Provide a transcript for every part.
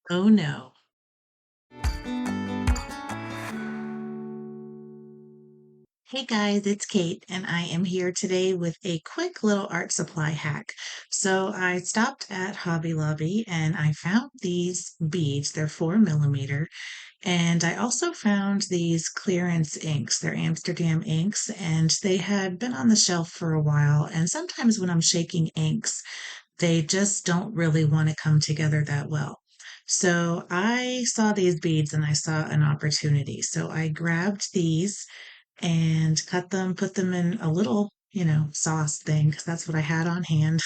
Oh no. Hey guys, it's Kate, and I am here today with a quick little art supply hack. So I stopped at Hobby Lobby and I found these beads. They're 4 millimeter. And I also found these clearance inks. They're Amsterdam inks, and they had been on the shelf for a while. And sometimes when I'm shaking inks, they just don't really want to come together that well. So I saw these beads and I saw an opportunity. So I grabbed these and cut them, put them in a little, sauce thing, because that's what I had on hand.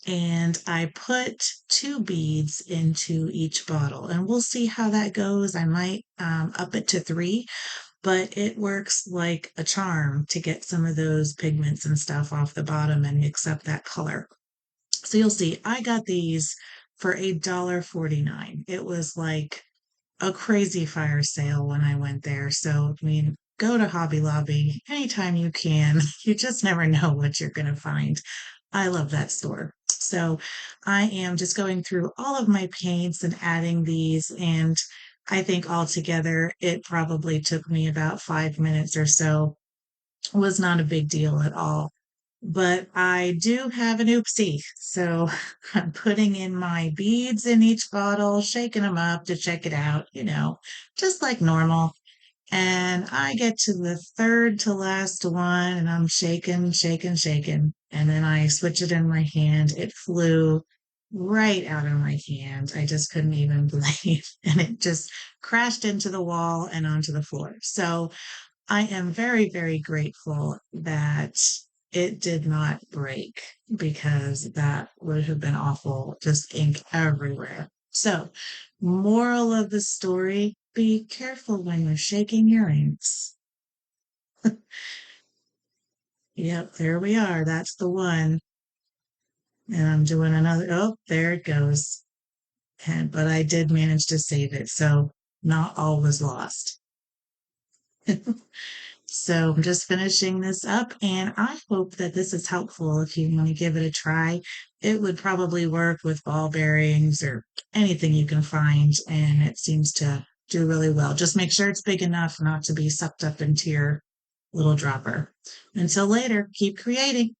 And I put 2 beads into each bottle, and we'll see how that goes. I might up it to 3, but it works like a charm to get some of those pigments and stuff off the bottom and mix up that color. So you'll see, I got these for $1.49. It was like a crazy fire sale when I went there. So, I mean, go to Hobby Lobby anytime you can. You just never know what you're going to find. I love that store. So, I am just going through all of my paints and adding these. And I think altogether, it probably took me about 5 minutes or so. Was not a big deal at all. But I do have an oopsie. So I'm putting in my beads in each bottle, shaking them up to check it out, just like normal. And I get to the third to last one and I'm shaking, shaking, shaking. And then I switch it in my hand. It flew right out of my hand. I just couldn't even believe. And it just crashed into the wall and onto the floor. So I am very, very grateful that it did not break because that would have been awful. Just ink everywhere. So, moral of the story, be careful when you're shaking your inks. Yep, there we are. That's the one. And I'm doing another. Oh, there it goes. But I did manage to save it. So, not all was lost. So I'm just finishing this up, and I hope that this is helpful if you want to give it a try. It would probably work with ball bearings or anything you can find, and it seems to do really well. Just make sure it's big enough not to be sucked up into your little dropper. Until later, keep creating.